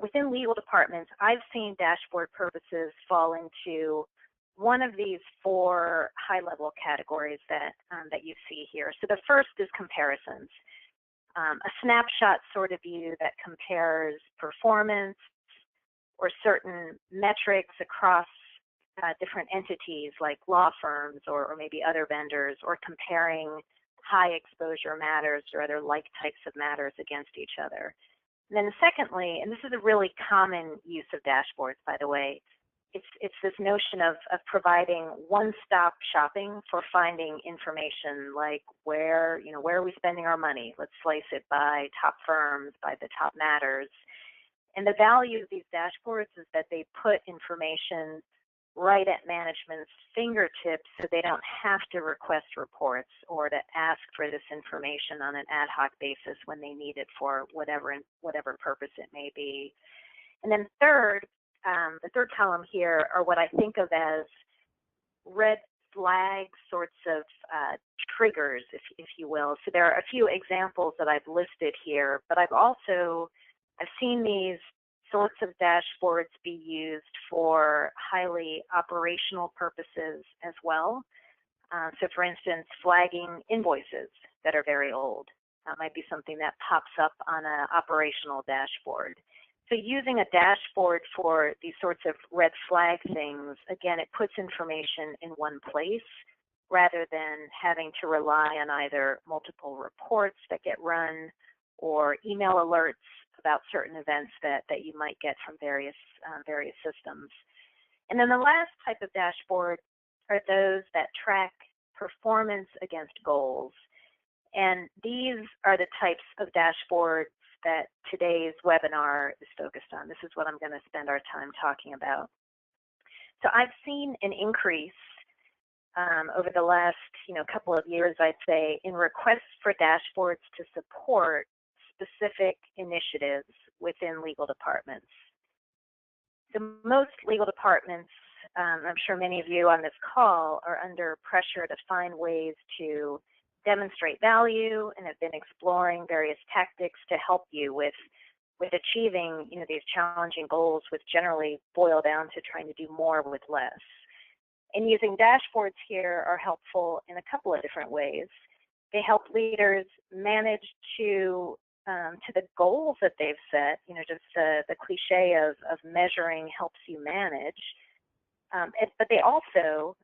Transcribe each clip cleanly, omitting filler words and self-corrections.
within legal departments, I've seen dashboard purposes fall into one of these four high-level categories that you see here. So the first is comparisons, a snapshot sort of view that compares performance or certain metrics across different entities like law firms or maybe other vendors, or comparing high exposure matters or other like types of matters against each other. And then secondly, and this is a really common use of dashboards, by the way, it's this notion of providing one-stop shopping for finding information like where are we spending our money? Let's slice it by top firms, by the top matters. And the value of these dashboards is that they put information right at management's fingertips so they don't have to request reports or to ask for this information on an ad hoc basis when they need it for whatever purpose it may be. And then third, the third column here are what I think of as red flag sorts of triggers, if you will. So there are a few examples that I've listed here, but I've seen these sorts of dashboards be used for highly operational purposes as well. So for instance, flagging invoices that are very old. That might be something that pops up on an operational dashboard. So using a dashboard for these sorts of red flag things, again, it puts information in one place rather than having to rely on either multiple reports that get run or email alerts about certain events that you might get from various systems. And then the last type of dashboard are those that track performance against goals. And these are the types of dashboards that today's webinar is focused on. This is what I'm going to spend our time talking about. So I've seen an increase over the last couple of years, I'd say, in requests for dashboards to support specific initiatives within legal departments. So most legal departments, I'm sure many of you on this call, are under pressure to find ways to demonstrate value and have been exploring various tactics to help you with achieving these challenging goals, which generally boil down to trying to do more with less. And using dashboards here are helpful in a couple of different ways. They help leaders manage to the goals that they've set. Just the cliche of measuring helps you manage. But they also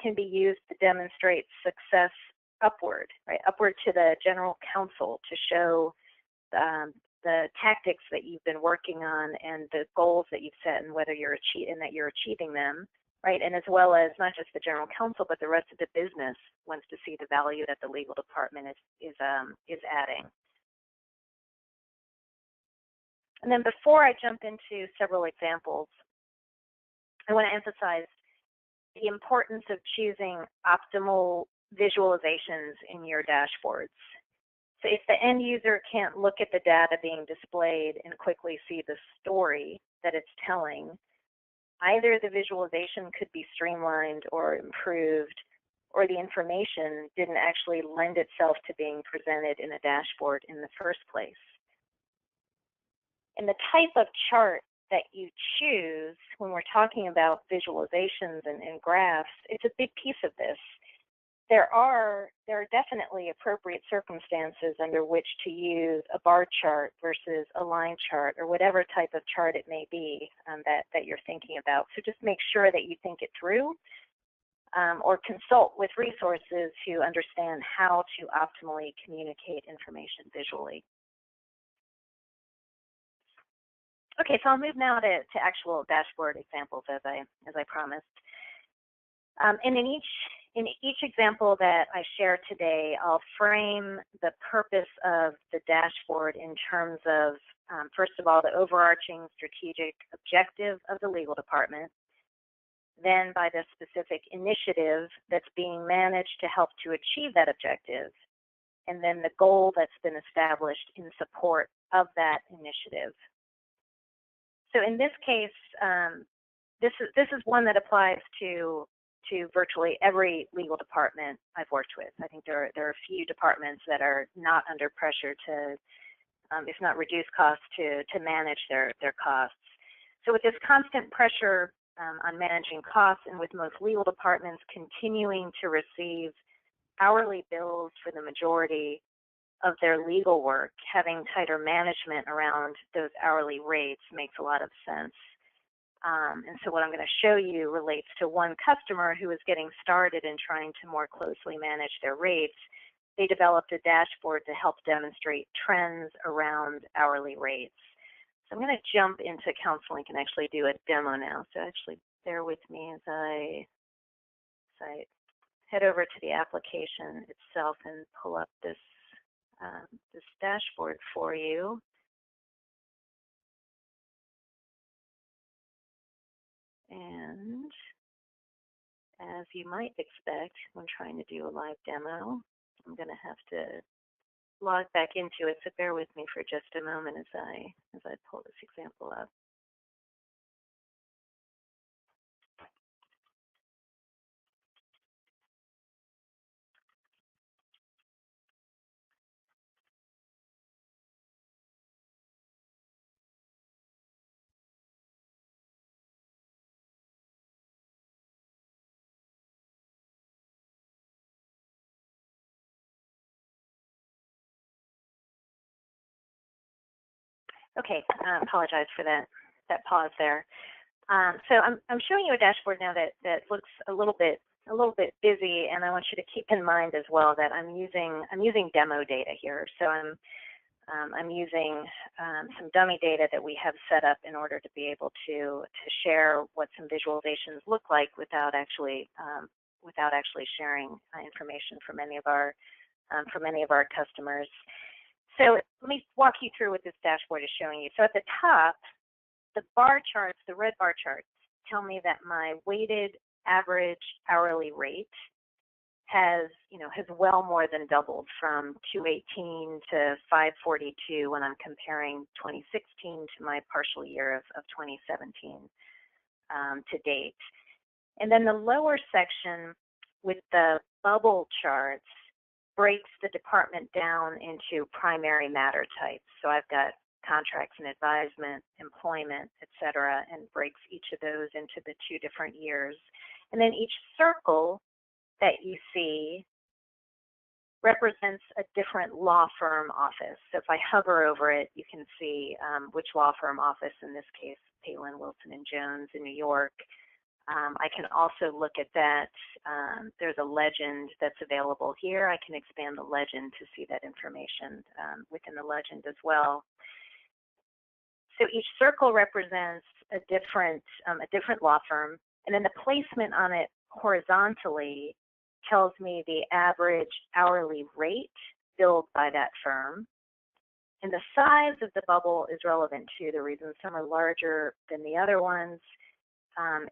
can be used to demonstrate success upward, right? Upward to the general counsel to show the tactics that you've been working on and the goals that you've set and whether you're achieving them, right? And as well as not just the general counsel, but the rest of the business wants to see the value that the legal department is adding. And then before I jump into several examples, I want to emphasize the importance of choosing optimal visualizations in your dashboards. So if the end user can't look at the data being displayed and quickly see the story that it's telling, either the visualization could be streamlined or improved, or the information didn't actually lend itself to being presented in a dashboard in the first place. And the type of chart that you choose when we're talking about visualizations and graphs, it's a big piece of this. There are definitely appropriate circumstances under which to use a bar chart versus a line chart or whatever type of chart it may be that you're thinking about. So just make sure that you think it through or consult with resources who understand how to optimally communicate information visually. Okay, so I'll move now to actual dashboard examples as I promised. And in each example that I share today, I'll frame the purpose of the dashboard in terms of, first of all, the overarching strategic objective of the legal department, then by the specific initiative that's being managed to help to achieve that objective, and then the goal that's been established in support of that initiative. So in this case, this is one that applies to virtually every legal department I've worked with. I think there are a few departments that are not under pressure to if not reduce costs, to manage their costs. So with this constant pressure on managing costs, and with most legal departments continuing to receive hourly bills for the majority of their legal work, having tighter management around those hourly rates makes a lot of sense. And so what I'm going to show you relates to one customer who is getting started in trying to more closely manage their rates. They developed a dashboard to help demonstrate trends around hourly rates. So I'm going to jump into CounselLink and actually do a demo now. So actually bear with me as I head over to the application itself and pull up this dashboard for you. And as you might expect when trying to do a live demo, I'm going to have to log back into it, so bear with me for just a moment as I pull this example up. Okay, I apologize for that pause there. So I'm showing you a dashboard now that looks a little bit busy, and I want you to keep in mind as well that I'm using demo data here. So I'm using some dummy data that we have set up in order to be able to share what some visualizations look like without actually sharing information from any of our customers. So let me walk you through what this dashboard is showing you. So at the top, the bar charts, the red bar charts, tell me that my weighted average hourly rate has well more than doubled from $218 to $542 when I'm comparing 2016 to my partial year of 2017 to date. And then the lower section with the bubble charts breaks the department down into primary matter types. So I've got contracts and advisement, employment, et cetera, and breaks each of those into the 2 different years. And then each circle that you see represents a different law firm office. So if I hover over it, you can see which law firm office, in this case, Palin, Wilson & Jones in New York. I can also look at that. There's a legend that's available here. I can expand the legend to see that information within the legend as well. So each circle represents a different law firm, and then the placement on it horizontally tells me the average hourly rate billed by that firm. And the size of the bubble is relevant too. The reason some are larger than the other ones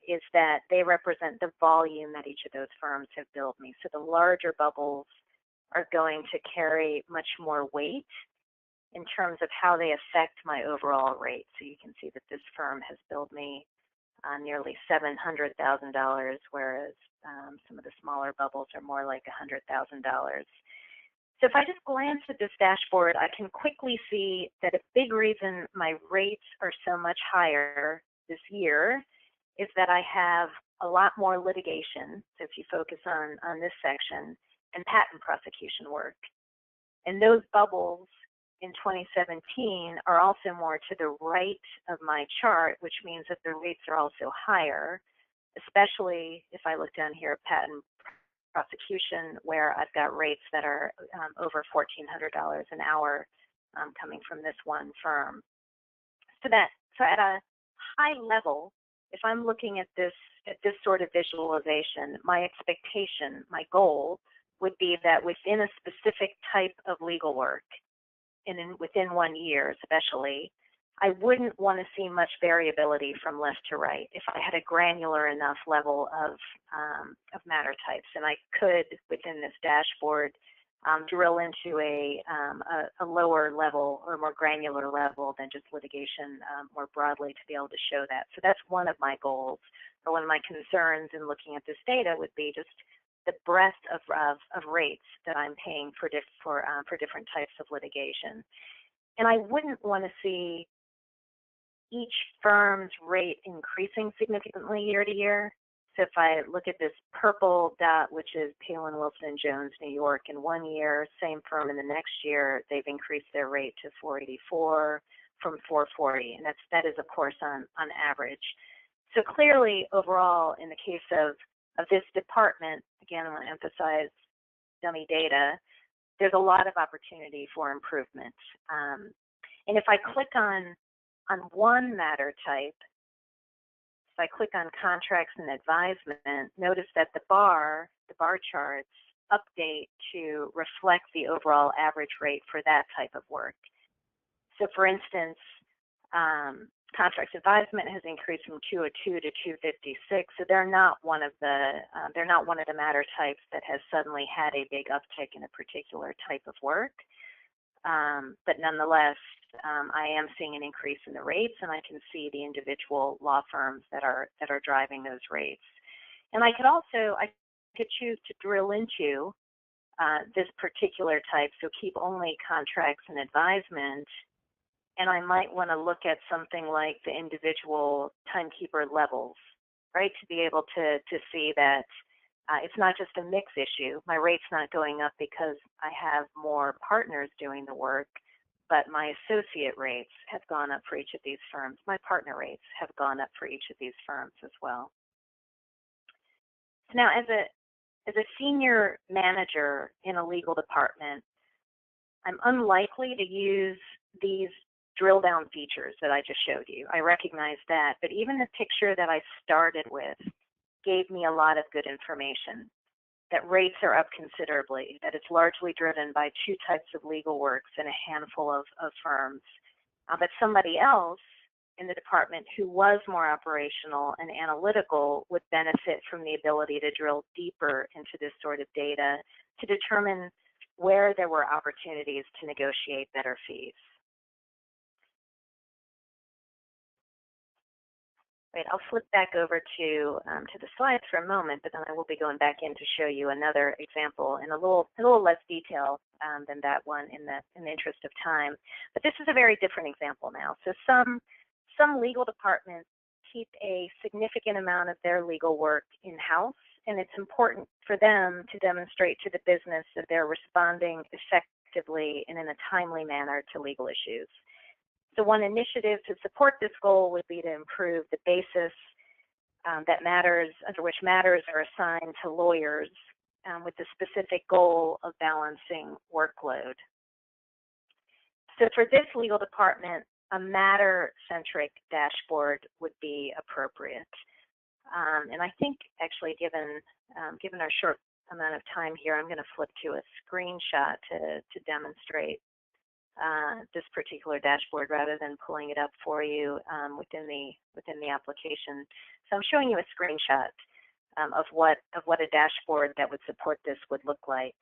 is that they represent the volume that each of those firms have billed me. So the larger bubbles are going to carry much more weight in terms of how they affect my overall rate. So you can see that this firm has billed me nearly $700,000, whereas some of the smaller bubbles are more like $100,000. So if I just glance at this dashboard, I can quickly see that a big reason my rates are so much higher this year is that I have a lot more litigation. So if you focus on this section, and patent prosecution work. And those bubbles in 2017 are also more to the right of my chart, which means that the rates are also higher, especially if I look down here at patent prosecution, where I've got rates that are over $1,400 an hour coming from this one firm. So at a high level, if I'm looking at this sort of visualization, my expectation, my goal would be that within a specific type of legal work, and within 1 year especially, I wouldn't want to see much variability from left to right if I had a granular enough level of matter types. And I could, within this dashboard, drill into a lower level or more granular level than just litigation more broadly to be able to show that. So that's one of my goals, or one of my concerns in looking at this data would be just the breadth of rates that I'm paying for different types of litigation. And I wouldn't want to see each firm's rate increasing significantly year to year. So if I look at this purple dot, which is Palin, Wilson & Jones, New York, in 1 year, same firm in the next year, they've increased their rate to 484 from 440, and that is, of course, on average. So clearly, overall, in the case of this department, again, I want to emphasize dummy data, there's a lot of opportunity for improvement. And if I click on one matter type, if I click on contracts and advisement, notice that the bar charts update to reflect the overall average rate for that type of work. So for instance, contracts advisement has increased from 202 to 256. So they're not one of the matter types that has suddenly had a big uptick in a particular type of work. But nonetheless, I am seeing an increase in the rates, and I can see the individual law firms that are driving those rates. And I could choose to drill into this particular type, so keep only contracts and advisement, and I might want to look at something like the individual timekeeper levels, right, to be able to see that it's not just a mix issue. My rate's not going up because I have more partners doing the work, but my associate rates have gone up for each of these firms. My partner rates have gone up for each of these firms as well. So now, as a senior manager in a legal department, I'm unlikely to use these drill down features that I just showed you. I recognize that, but even the picture that I started with gave me a lot of good information, that rates are up considerably, that it's largely driven by two types of legal works and a handful of firms. But somebody else in the department who was more operational and analytical would benefit from the ability to drill deeper into this sort of data to determine where there were opportunities to negotiate better fees. Right, I'll flip back over to the slides for a moment, but then I will be going back in to show you another example in a little less detail than that one in the interest of time. But this is a very different example now. So some legal departments keep a significant amount of their legal work in-house, and it's important for them to demonstrate to the business that they're responding effectively and in a timely manner to legal issues. So one initiative to support this goal would be to improve the basis under which matters are assigned to lawyers with the specific goal of balancing workload. So for this legal department, a matter-centric dashboard would be appropriate. And I think actually given our short amount of time here, I'm going to flip to a screenshot to demonstrate this particular dashboard rather than pulling it up for you within the application. So I'm showing you a screenshot of what a dashboard that would support this would look like.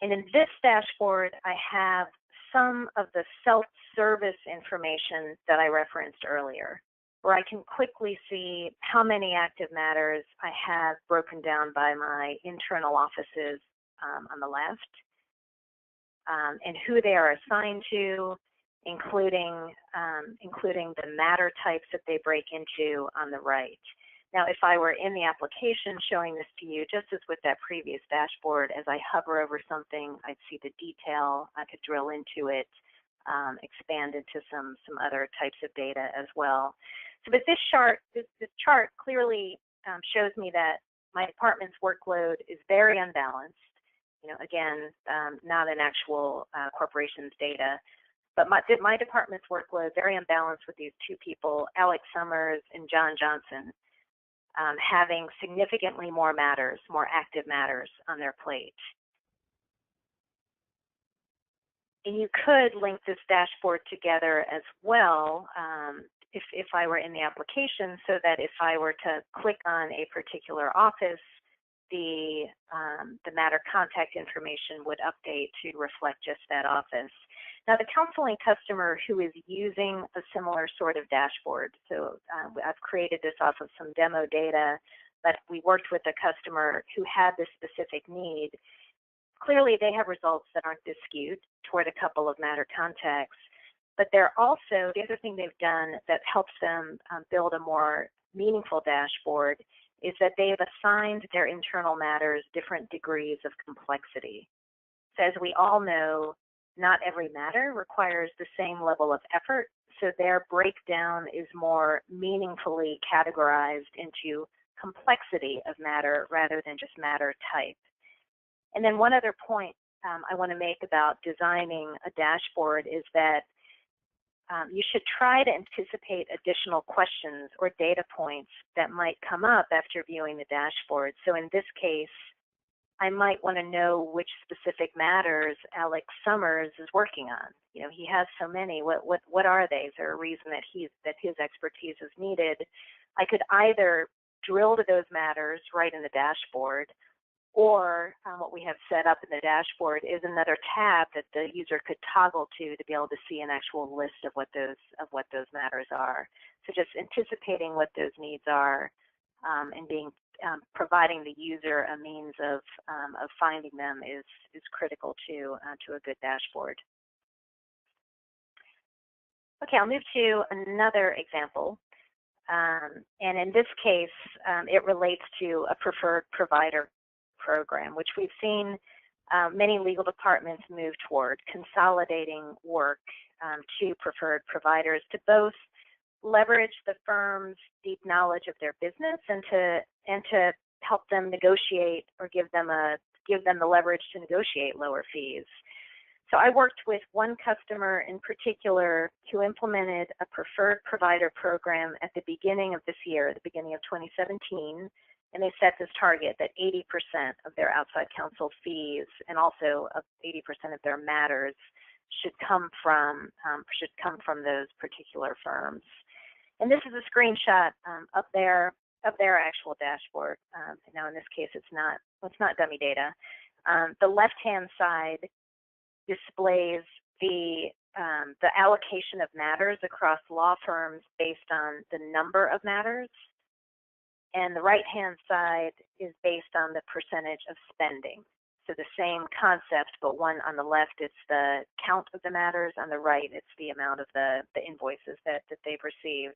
And in this dashboard, I have some of the self-service information that I referenced earlier, where I can quickly see how many active matters I have broken down by my internal offices on the left, and who they are assigned to, including the matter types that they break into on the right. Now, if I were in the application showing this to you, just as with that previous dashboard, as I hover over something, I'd see the detail. I could drill into it, expand into some other types of data as well. So, but this chart clearly shows me that my department's workload is very unbalanced. You know, again, not an actual corporation's data, but my department's workload very unbalanced with these two people, Alex Summers and John Johnson, having significantly more active matters on their plate. And you could link this dashboard together as well if I were in the application, so that if I were to click on a particular office, the matter contact information would update to reflect just that office. Now, the CounselLink customer who is using a similar sort of dashboard, so I've created this off of some demo data, but we worked with a customer who had this specific need. clearly they have results that aren't this skewed toward a couple of matter contexts, but they're also, the other thing they've done that helps them build a more meaningful dashboard is that they've assigned their internal matters different degrees of complexity. So as we all know, not every matter requires the same level of effort, so their breakdown is more meaningfully categorized into complexity of matter rather than just matter type. And then one other point I want to make about designing a dashboard is that you should try to anticipate additional questions or data points that might come up after viewing the dashboard. So in this case, I might want to know which specific matters Alex Summers is working on. You know, he has so many. What are they? Is there a reason that his expertise is needed? I could either drill to those matters right in the dashboard, or what we have set up in the dashboard is another tab that the user could toggle to be able to see an actual list of what those matters are. So just anticipating what those needs are and providing the user a means of finding them is critical to a good dashboard. Okay, I'll move to another example. And in this case, it relates to a preferred provider program, which we've seen many legal departments move toward, consolidating work to preferred providers to both leverage the firm's deep knowledge of their business and to help them negotiate or give them the leverage to negotiate lower fees. So I worked with one customer in particular who implemented a preferred provider program at the beginning of this year, the beginning of 2017, and they set this target that 80% of their outside counsel fees and also 80% of their matters should come from those particular firms. And this is a screenshot of their actual dashboard. Now in this case, it's not dummy data. The left-hand side displays the allocation of matters across law firms based on the number of matters, and the right-hand side is based on the percentage of spending. So the same concept, but one on the left, it's the count of the matters. On the right, it's the amount of the invoices that they've received.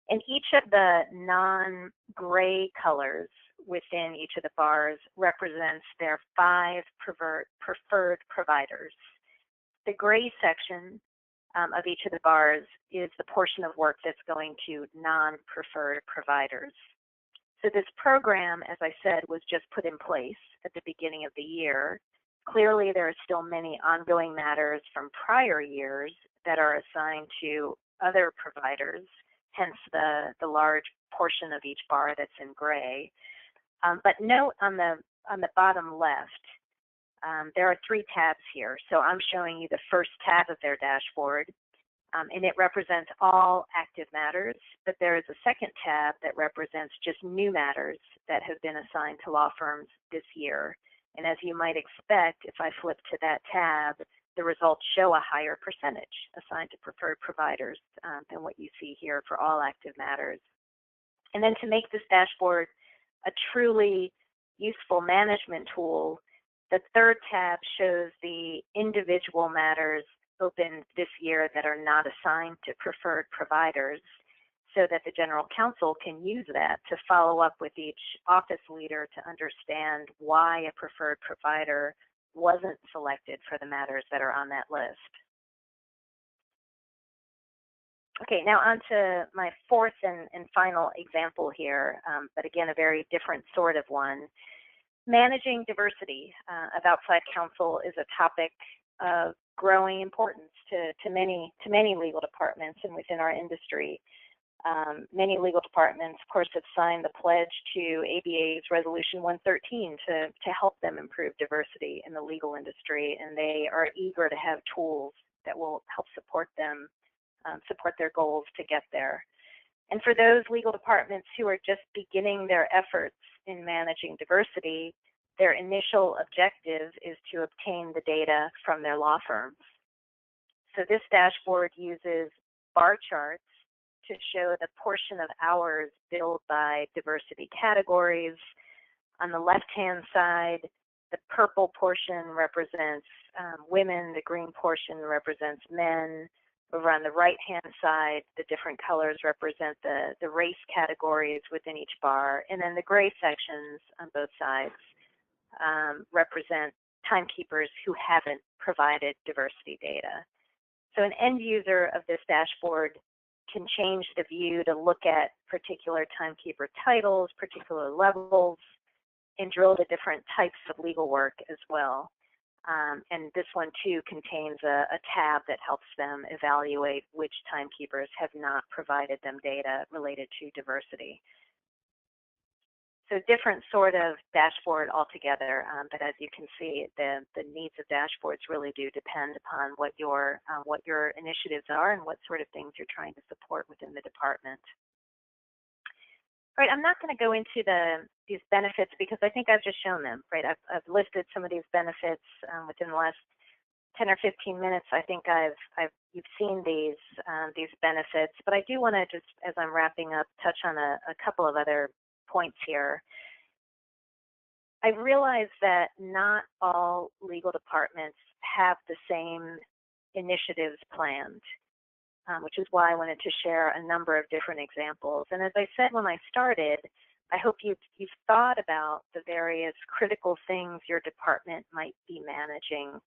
And each of the non-gray colors within each of the bars represents their 5 preferred providers. The gray section of each of the bars is the portion of work that's going to non-preferred providers. So this program, as I said, was just put in place at the beginning of the year. Clearly, there are still many ongoing matters from prior years that are assigned to other providers, hence the large portion of each bar that's in gray. But note on the bottom left, there are 3 tabs here. So I'm showing you the first tab of their dashboard, and it represents all active matters, but there is a second tab that represents just new matters that have been assigned to law firms this year. And as you might expect, if I flip to that tab, the results show a higher percentage assigned to preferred providers than what you see here for all active matters. And then to make this dashboard a truly useful management tool, the third tab shows the individual matters open this year that are not assigned to preferred providers, so that the general counsel can use that to follow up with each office leader to understand why a preferred provider wasn't selected for the matters that are on that list. Okay, now on to my fourth and final example here, but again, a very different sort of one. Managing diversity of outside counsel is a topic of growing importance to many legal departments and within our industry. Many legal departments, of course, have signed the pledge to ABA's Resolution 113 to help them improve diversity in the legal industry, and they are eager to have tools that will help support them, support their goals to get there. And for those legal departments who are just beginning their efforts in managing diversity, their initial objective is to obtain the data from their law firms. So this dashboard uses bar charts to show the portion of hours billed by diversity categories. On the left-hand side, The purple portion represents women, the green portion represents men. Over on the right-hand side, the different colors represent the race categories within each bar, and then the gray sections on both sides represent timekeepers who haven't provided diversity data. So an end user of this dashboard can change the view to look at particular timekeeper titles, particular levels, and drill to different types of legal work as well. And this one too contains a tab that helps them evaluate which timekeepers have not provided them data related to diversity. So different sort of dashboard altogether, but as you can see, the needs of dashboards really do depend upon what your initiatives are and what sort of things you're trying to support within the department. All right, I'm not going to go into these benefits because I think I've just shown them, right? I've listed some of these benefits within the last 10 or 15 minutes. I think you've seen these benefits, but I do want to just, as I'm wrapping up, touch on a couple of other points here. I realize that not all legal departments have the same initiatives planned, which is why I wanted to share a number of different examples. And as I said when I started, I hope you've thought about the various critical things your department might be managing,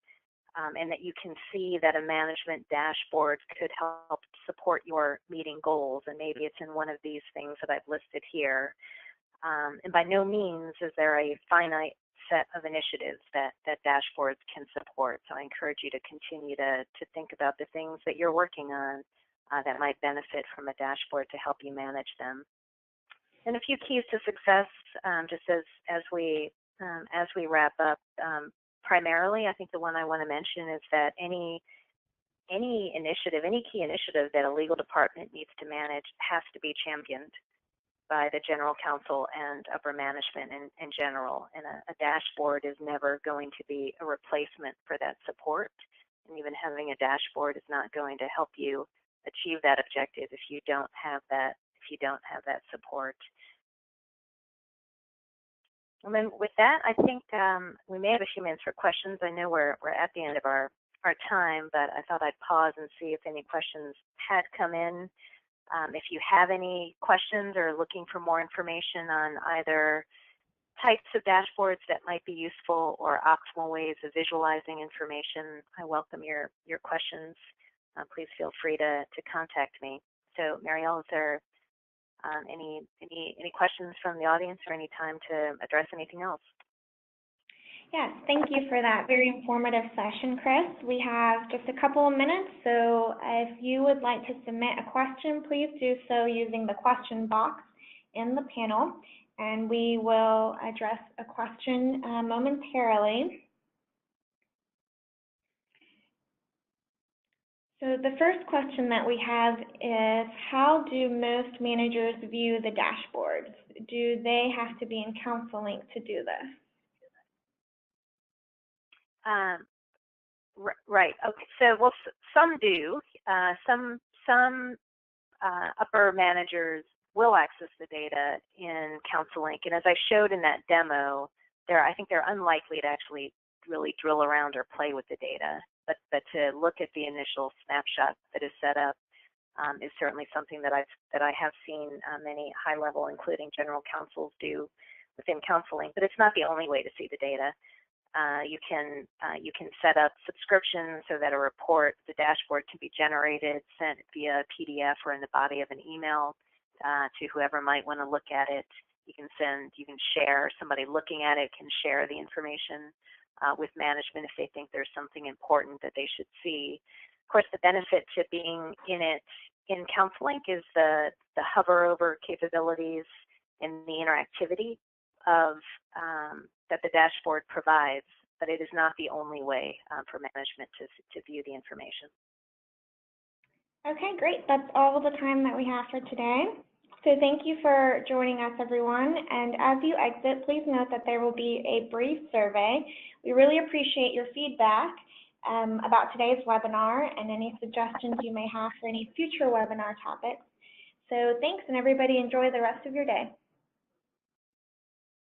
and that you can see that a management dashboard could help support your meeting goals. And maybe it's in one of these things that I've listed here. And by no means is there a finite set of initiatives that dashboards can support. So I encourage you to continue to think about the things that you're working on that might benefit from a dashboard to help you manage them. And a few keys to success, just as we wrap up. Primarily, I think the one I want to mention is that any initiative, any key initiative that a legal department needs to manage has to be championed by the general counsel and upper management in general. And a dashboard is never going to be a replacement for that support. And even having a dashboard is not going to help you achieve that objective if you don't have that support. And then with that, I think we may have a few minutes for questions. I know we're at the end of our time, but I thought I'd pause and see if any questions had come in. If you have any questions or looking for more information on either types of dashboards that might be useful or optimal ways of visualizing information, I welcome your questions. Please feel free to contact me. So Marielle, is there any questions from the audience or any time to address anything else? Yes, thank you for that very informative session, Chris. We have just a couple of minutes, so if you would like to submit a question, please do so using the question box in the panel, and we will address a question momentarily. So the first question that we have is, how do most managers view the dashboards? Do they have to be in CounselLink to do this? Right. Okay. So, well, some do. Some upper managers will access the data in CounselLink, and as I showed in that demo, I think they're unlikely to actually really drill around or play with the data. But to look at the initial snapshot that is set up is certainly something that I have seen many high level, including general counsels, do within CounselLink. But it's not the only way to see the data. You can set up subscriptions so that a report, the dashboard, can be generated, sent via PDF or in the body of an email to whoever might want to look at it. You can share. Somebody looking at it can share the information with management if they think there's something important that they should see. Of course, the benefit to being in it in CounselLink is the hover over capabilities and the interactivity of that the dashboard provides, but it is not the only way for management to view the information. Okay, great. That's all the time that we have for today. So thank you for joining us, everyone. And as you exit, please note that there will be a brief survey. We really appreciate your feedback about today's webinar and any suggestions you may have for any future webinar topics. So thanks, and everybody enjoy the rest of your day.